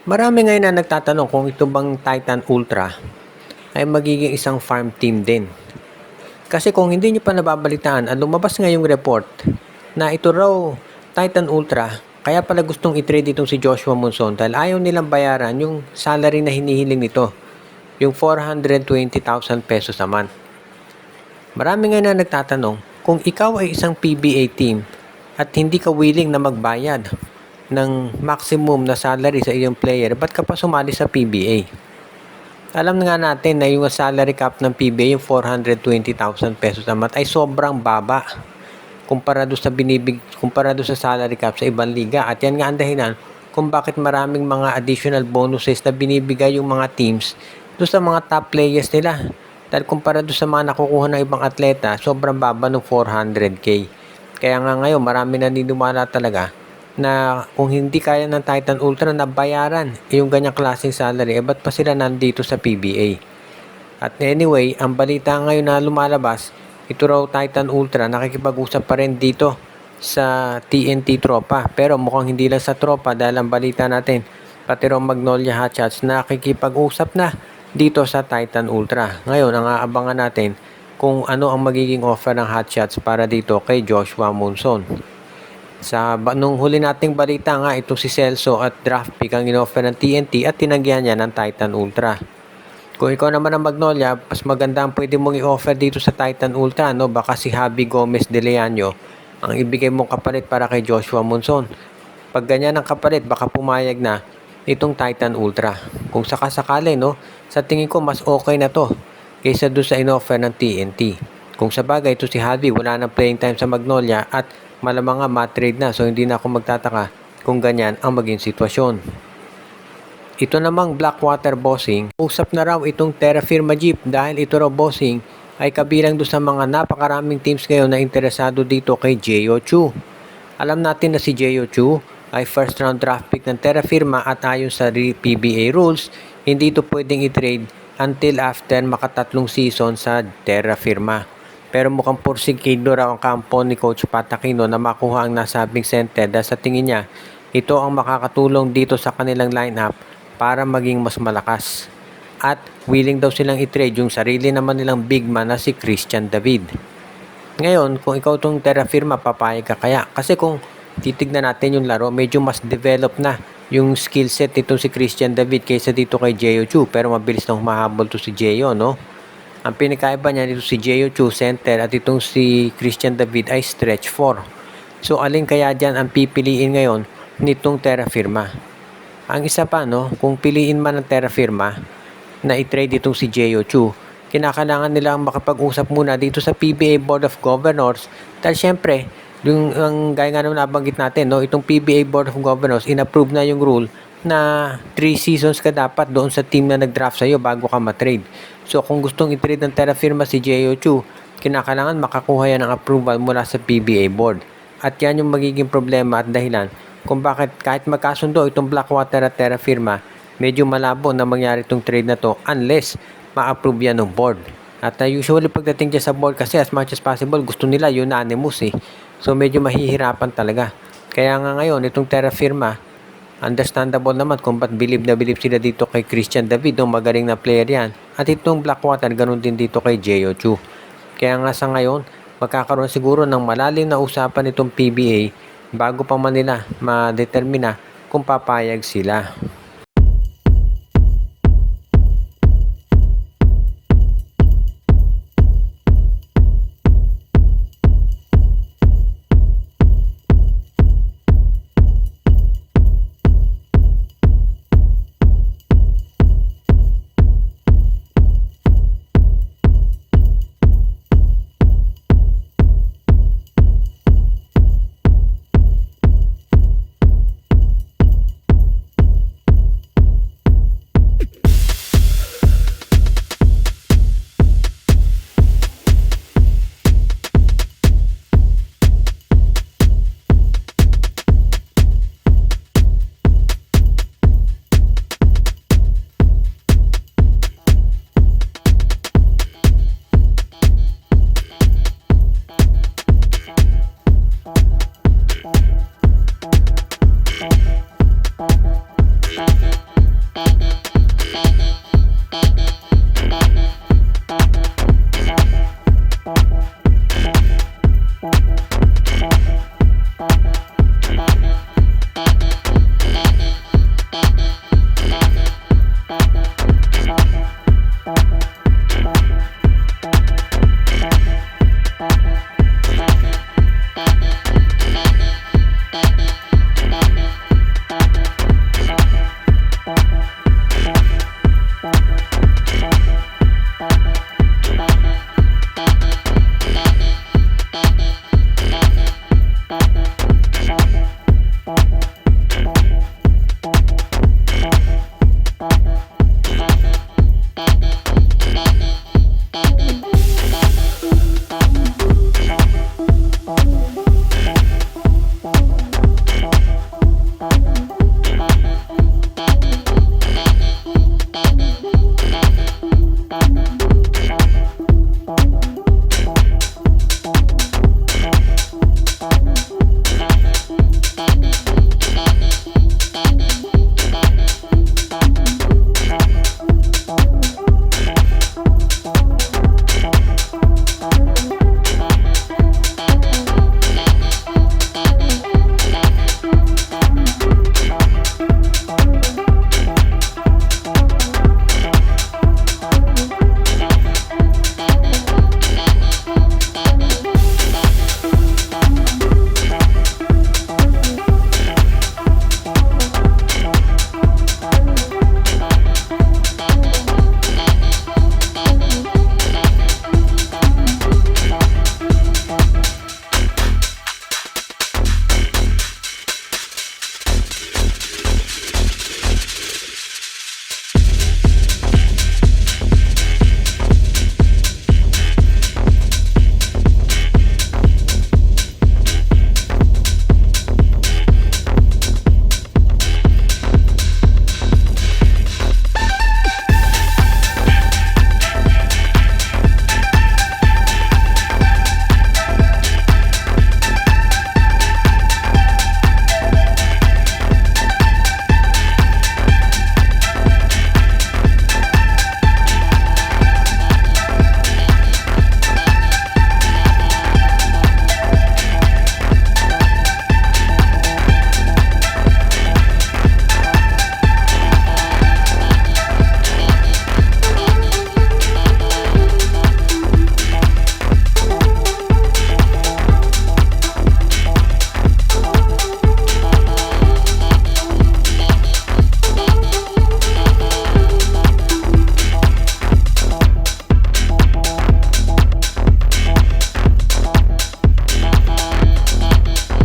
Marami ngayon na nagtatanong kung ito bang Titan Ultra ay magiging isang farm team din. Kasi kung hindi nyo pa nababalitaan, lumabas ngayong report na ito raw Titan Ultra, kaya pala gustong i-trade itong si Joshua Monson dahil ayaw nilang bayaran yung salary na hinihiling nito, yung 420,000 pesos a month. Marami ngayon na nagtatanong kung ikaw ay isang PBA team at hindi ka willing na magbayad ng maximum na salary sa iyong player, ba't ka pa sumali sa PBA? Alam nga natin na yung salary cap ng PBA, yung 420,000 pesos a month, ay sobrang baba kumpara do sa salary cap sa ibang liga. At yan nga ang dahilan kung bakit maraming mga additional bonuses na binibigay yung mga teams do sa mga top players nila. Dahil kumpara do sa mga nakukuha ng ibang atleta, sobrang baba ng 400k. Kaya nga ngayon, marami naniniwala talaga na kung hindi kaya ng Titan Ultra na bayaran yung ganyang klaseng salary, ba't pa sila nandito sa PBA? At anyway, ang balita ngayon na lumalabas, ito raw Titan Ultra, nakikipag-usap pa rin dito sa TNT Tropa. Pero mukhang hindi lang sa Tropa dahil ang balita natin, pati raw Magnolia Hotshots nakikipag-usap na dito sa Titan Ultra. Ngayon, ang aabangan natin kung ano ang magiging offer ng Hotshots para dito kay Joshua Monson. Nung huli nating balita nga, ito si Celso at draft pick ang in-offer ng TNT at tinagyan niya ng Titan Ultra. Kung ikaw naman ang Magnolia, mas maganda ang pwede mong i-offer dito sa Titan Ultra, no? Baka si Javi Gomez de Leaño ang ibigay mong kapalit para kay Joshua Monson. Pag ganyan ang kapalit, baka pumayag na itong Titan Ultra. Kung sakasakali, no? Sa tingin ko, mas okay na to kaysa doon sa in-offer ng TNT. Kung sa bagay, ito si Javi, wala nang playing time sa Magnolia at malamang nga matrade na, so hindi na ako magtataka kung ganyan ang maging sitwasyon. Ito namang Blackwater Bossing, usap na raw itong Terra Firma Jeep dahil ito raw bossing ay kabilang doon sa mga napakaraming teams ngayon na interesado dito kay J.O. Chu. Alam natin na si J.O. Chu ay first round draft pick ng Terra Firma at ayon sa PBA rules, hindi ito pwedeng i-trade until after makatatlong season sa Terra Firma. Pero mukhang porsigido raw ang kampo ni Coach Pat Aquino na makuha ang nasabing center dahil sa tingin niya, ito ang makakatulong dito sa kanilang lineup para maging mas malakas. At willing daw silang i-trade yung sarili naman nilang big man na si Christian David. Ngayon, kung ikaw itong Terra Firma, papayag ka kaya? Kasi kung titignan natin yung laro, medyo mas develop na yung skill set nito si Christian David kaysa dito kay J.O. Chu. Pero mabilis na humahabol to si J.O., no? Ang pinakaiba niya dito si J.O. Chu center at itong si Christian David ay stretch 4. So alin kaya dyan ang pipiliin ngayon nitong Terra Firma? Ang isa pa, no, kung piliin man ng Terra Firma na i-trade itong si J.O. Chu, kinakailangan nilang makapag-usap muna dito sa PBA Board of Governors dahil syempre, yung gaya nga naman nabanggit natin, no, itong PBA Board of Governors in-approve na yung rule na 3 seasons ka dapat doon sa team na nag-draft sa'yo bago ka matrade. So kung gustong i-trade ng Terra Firma si J.O. Chu, kinakailangan makakuha yan ng approval mula sa PBA Board. At yan yung magiging problema at dahilan kung bakit kahit magkasundo itong Blackwater at Terra Firma, medyo malabo na mangyari itong trade na to unless ma-approve yan ng board. At usually pagdating dyan sa board kasi as much as possible gusto nila unanimous eh. So medyo mahihirapan talaga. Kaya nga ngayon itong Terra Firma, understandable naman kung ba't bilib na bilib sila dito kay Christian David, no? Magaling na player yan. At itong Blackwater, ganun din dito kay J.O. Chu. Kaya nga sa ngayon, magkakaroon siguro ng malalim na usapan itong PBA bago pa man nila ma-determina kung papayag sila.